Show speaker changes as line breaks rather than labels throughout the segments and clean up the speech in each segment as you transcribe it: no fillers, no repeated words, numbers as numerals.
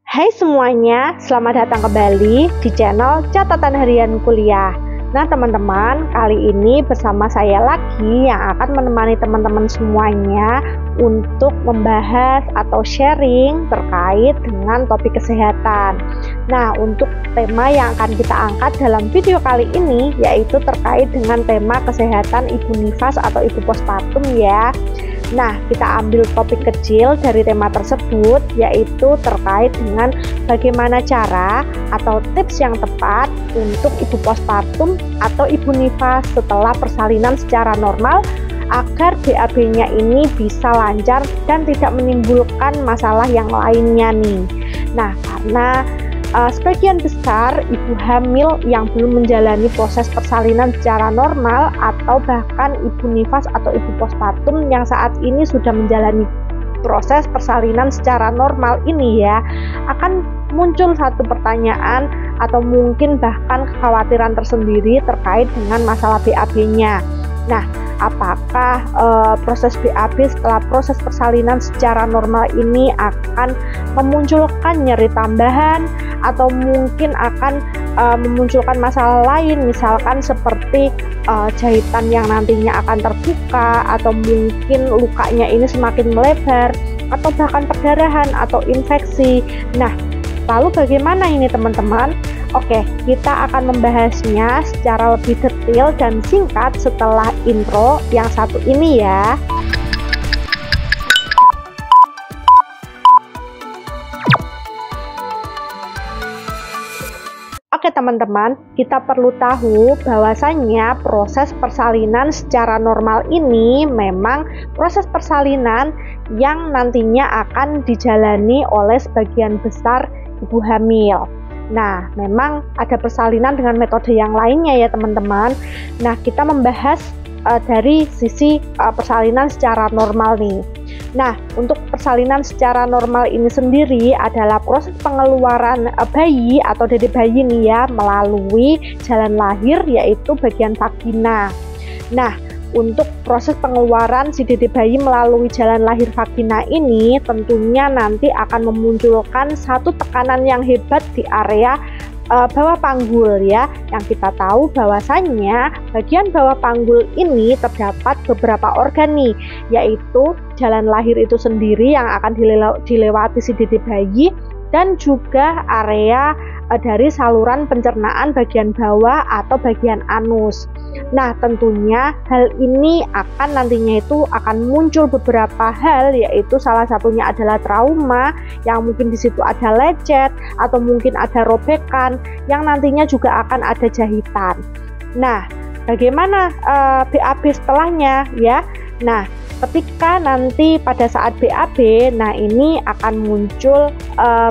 Hai semuanya, selamat datang kembali di channel Catatan Harian Kuliah. Nah teman-teman, kali ini bersama saya lagi yang akan menemani teman-teman semuanya untuk membahas atau sharing terkait dengan topik kesehatan. Nah, untuk tema yang akan kita angkat dalam video kali ini yaitu terkait dengan tema kesehatan ibu nifas atau ibu postpartum ya. Nah, kita ambil topik kecil dari tema tersebut, yaitu terkait dengan bagaimana cara atau tips yang tepat untuk ibu postpartum atau ibu nifas setelah persalinan secara normal agar BAB-nya ini bisa lancar dan tidak menimbulkan masalah yang lainnya nih. Nah, karena sebagian besar ibu hamil yang belum menjalani proses persalinan secara normal atau bahkan ibu nifas atau ibu postpartum yang saat ini sudah menjalani proses persalinan secara normal ini ya, akan muncul satu pertanyaan atau mungkin bahkan kekhawatiran tersendiri terkait dengan masalah BAB-nya. Nah, apakah proses BAB setelah proses persalinan secara normal ini akan memunculkan nyeri tambahan atau mungkin akan memunculkan masalah lain, misalkan seperti jahitan yang nantinya akan terbuka atau mungkin lukanya ini semakin melebar atau bahkan perdarahan atau infeksi. Nah, lalu bagaimana ini teman-teman? Oke, kita akan membahasnya secara lebih detail dan singkat setelah intro yang satu ini ya. Oke teman-teman, kita perlu tahu bahwasannya proses persalinan secara normal ini memang proses persalinan yang nantinya akan dijalani oleh sebagian besar ibu hamil. Nah, memang ada persalinan dengan metode yang lainnya ya teman-teman. Nah, kita membahas dari sisi persalinan secara normal nih. Nah, untuk persalinan secara normal ini sendiri adalah proses pengeluaran bayi atau dede bayi nih ya melalui jalan lahir yaitu bagian vagina. Nah, untuk proses pengeluaran si dede bayi melalui jalan lahir vagina ini tentunya nanti akan memunculkan satu tekanan yang hebat di area bawah panggul ya, yang kita tahu bahwasannya bagian bawah panggul ini terdapat beberapa organ nih, yaitu jalan lahir itu sendiri yang akan dilewati si dede bayi dan juga area dari saluran pencernaan bagian bawah atau bagian anus. Nah, tentunya hal ini akan nantinya itu akan muncul beberapa hal, yaitu salah satunya adalah trauma yang mungkin di situ ada lecet atau mungkin ada robekan yang nantinya juga akan ada jahitan. Nah, bagaimana BAB setelahnya ya? Nah, ketika nanti pada saat BAB, nah ini akan muncul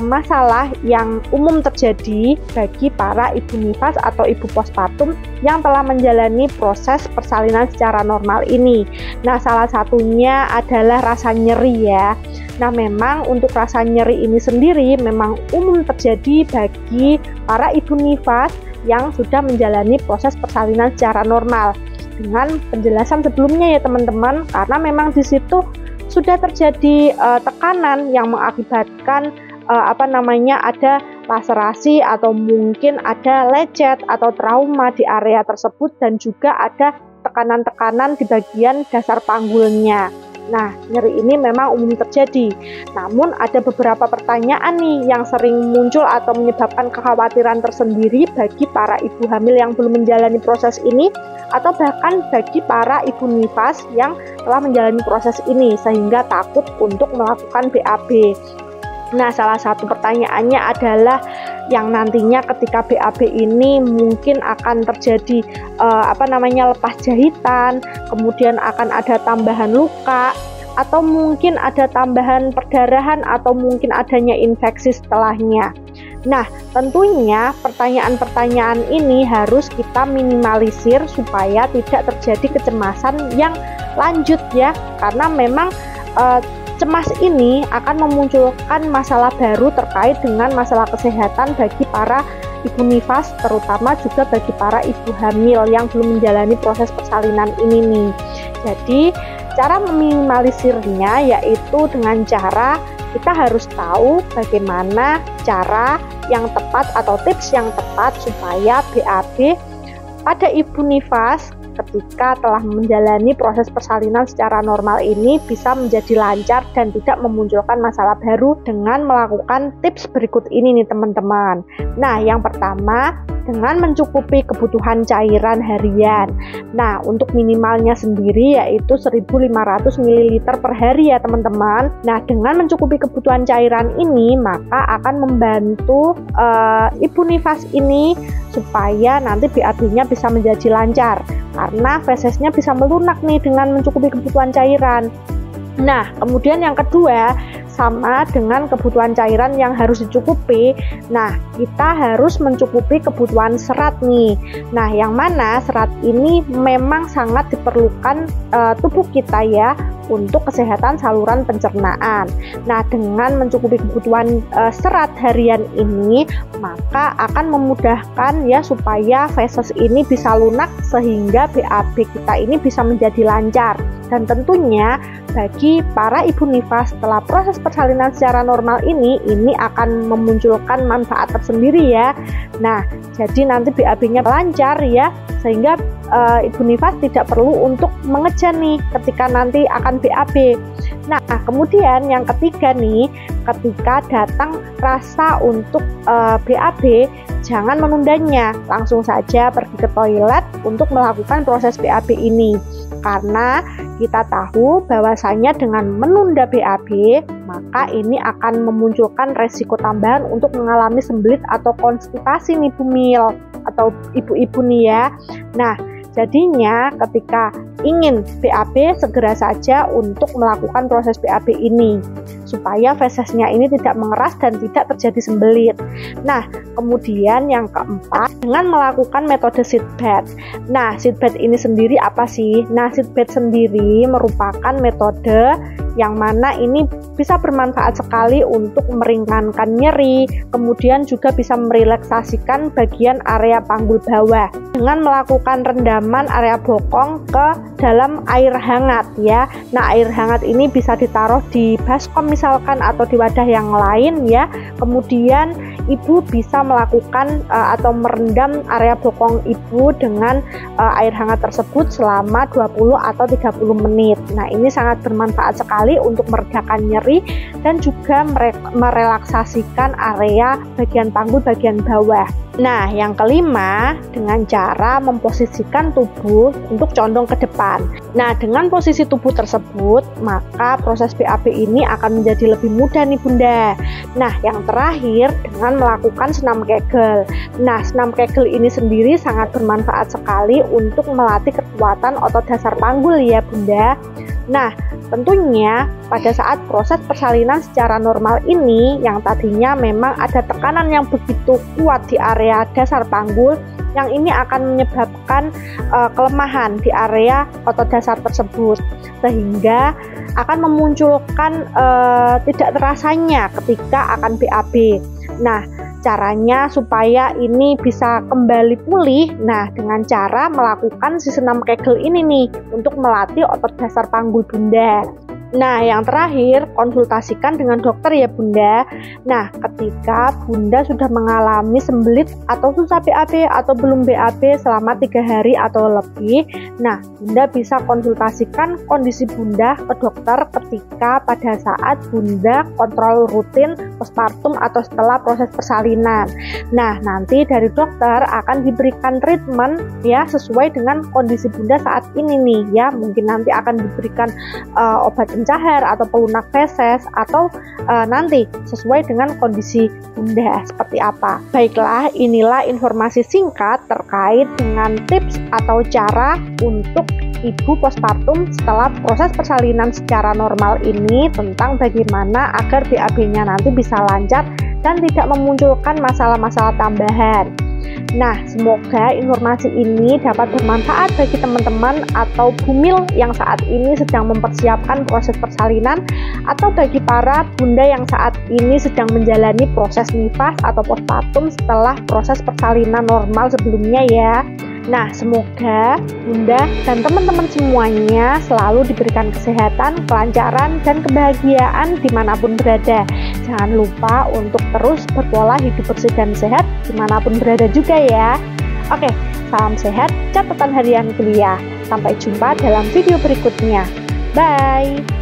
masalah yang umum terjadi bagi para ibu nifas atau ibu postpartum yang telah menjalani proses persalinan secara normal ini. Nah, salah satunya adalah rasa nyeri ya. Nah, memang untuk rasa nyeri ini sendiri memang umum terjadi bagi para ibu nifas yang sudah menjalani proses persalinan secara normal. Dengan penjelasan sebelumnya ya teman-teman, karena memang di situ sudah terjadi tekanan yang mengakibatkan ada laserasi atau mungkin ada lecet atau trauma di area tersebut dan juga ada tekanan-tekanan di bagian dasar panggulnya. Nah, nyeri ini memang umum terjadi. Namun ada beberapa pertanyaan nih yang sering muncul atau menyebabkan kekhawatiran tersendiri bagi para ibu hamil yang belum menjalani proses ini atau bahkan bagi para ibu nifas yang telah menjalani proses ini sehingga takut untuk melakukan BAB. Nah, salah satu pertanyaannya adalah yang nantinya ketika BAB ini mungkin akan terjadi lepas jahitan, kemudian akan ada tambahan luka atau mungkin ada tambahan perdarahan atau mungkin adanya infeksi setelahnya. Nah, tentunya pertanyaan-pertanyaan ini harus kita minimalisir supaya tidak terjadi kecemasan yang lanjut ya, karena memang cemas ini akan memunculkan masalah baru terkait dengan masalah kesehatan bagi para ibu nifas, terutama juga bagi para ibu hamil yang belum menjalani proses persalinan ini nih. Jadi cara meminimalisirnya yaitu dengan cara kita harus tahu bagaimana cara yang tepat atau tips yang tepat supaya BAB pada ibu nifas ketika telah menjalani proses persalinan secara normal ini bisa menjadi lancar dan tidak memunculkan masalah baru dengan melakukan tips berikut ini nih teman-teman. Nah, yang pertama, dengan mencukupi kebutuhan cairan harian. Nah, untuk minimalnya sendiri yaitu 1500 ml per hari ya teman-teman. Nah, dengan mencukupi kebutuhan cairan ini maka akan membantu ibu nifas ini supaya nanti BAB-nya bisa menjadi lancar karena fesesnya bisa melunak nih dengan mencukupi kebutuhan cairan. Nah, kemudian yang kedua, sama dengan kebutuhan cairan yang harus dicukupi. Nah, kita harus mencukupi kebutuhan serat nih. Nah, yang mana serat ini memang sangat diperlukan tubuh kita ya untuk kesehatan saluran pencernaan. Nah, dengan mencukupi kebutuhan serat harian ini, maka akan memudahkan ya supaya feses ini bisa lunak sehingga BAB kita ini bisa menjadi lancar. Dan tentunya bagi para ibu nifas setelah proses persalinan secara normal ini akan memunculkan manfaat tersendiri ya. Nah, jadi nanti BAB-nya lancar ya, sehingga ibu nifas tidak perlu untuk mengejar nih ketika nanti akan BAB. Nah, kemudian yang ketiga nih, ketika datang rasa untuk BAB, jangan menundanya, langsung saja pergi ke toilet untuk melakukan proses BAB ini. Karena kita tahu bahwasanya dengan menunda BAB, maka ini akan memunculkan resiko tambahan untuk mengalami sembelit atau konstipasi nih bumil atau ibu-ibu nih ya. Nah, jadinya ketika ingin BAB segera saja untuk melakukan proses BAB ini supaya fesesnya ini tidak mengeras dan tidak terjadi sembelit. Nah, kemudian yang keempat, dengan melakukan metode seat bath. Nah, seat bath ini sendiri apa sih? Nah, seat bath sendiri merupakan metode yang mana ini bisa bermanfaat sekali untuk meringankan nyeri, kemudian juga bisa merelaksasikan bagian area panggul bawah dengan melakukan rendaman area bokong ke dalam air hangat ya. Nah, air hangat ini bisa ditaruh di baskom misalkan atau di wadah yang lain ya. Kemudian ibu bisa melakukan atau merendam area bokong ibu dengan air hangat tersebut selama 20 atau 30 menit. Nah, ini sangat bermanfaat sekali untuk meredakan nyeri dan juga merelaksasikan area bagian panggul bagian bawah. Nah, yang kelima, dengan cara memposisikan tubuh untuk condong ke depan. Nah, dengan posisi tubuh tersebut, maka proses BAB ini akan menjadi lebih mudah nih Bunda. Nah, yang terakhir, dengan melakukan senam Kegel. Nah, senam Kegel ini sendiri sangat bermanfaat sekali untuk melatih kekuatan otot dasar panggul ya Bunda. Nah, tentunya pada saat proses persalinan secara normal ini yang tadinya memang ada tekanan yang begitu kuat di area dasar panggul, yang ini akan menyebabkan kelemahan di area otot dasar tersebut sehingga akan memunculkan tidak terasanya ketika akan BAB. Nah, caranya supaya ini bisa kembali pulih, nah dengan cara melakukan si senam Kegel ini nih untuk melatih otot dasar panggul Bunda. Nah, yang terakhir, konsultasikan dengan dokter ya Bunda. Nah, ketika Bunda sudah mengalami sembelit atau susah BAB atau belum BAB selama 3 hari atau lebih, nah Bunda bisa konsultasikan kondisi Bunda ke dokter ketika pada saat Bunda kontrol rutin postpartum atau setelah proses persalinan. Nah, nanti dari dokter akan diberikan treatment ya sesuai dengan kondisi Bunda saat ini nih ya. Mungkin nanti akan diberikan obat pencahar atau pelunak feses atau nanti sesuai dengan kondisi Bunda seperti apa. Baiklah, inilah informasi singkat terkait dengan tips atau cara untuk ibu postpartum setelah proses persalinan secara normal ini, tentang bagaimana agar BAB-nya nanti bisa lancar dan tidak memunculkan masalah-masalah tambahan. Nah, semoga informasi ini dapat bermanfaat bagi teman-teman atau bumil yang saat ini sedang mempersiapkan proses persalinan, atau bagi para bunda yang saat ini sedang menjalani proses nifas atau postpartum setelah proses persalinan normal sebelumnya ya. Nah, semoga Bunda dan teman-teman semuanya selalu diberikan kesehatan, kelancaran, dan kebahagiaan dimanapun berada. Jangan lupa untuk terus berpola hidup bersih dan sehat dimanapun berada juga ya. Oke, salam sehat, catatan harian kuliah. Sampai jumpa dalam video berikutnya. Bye!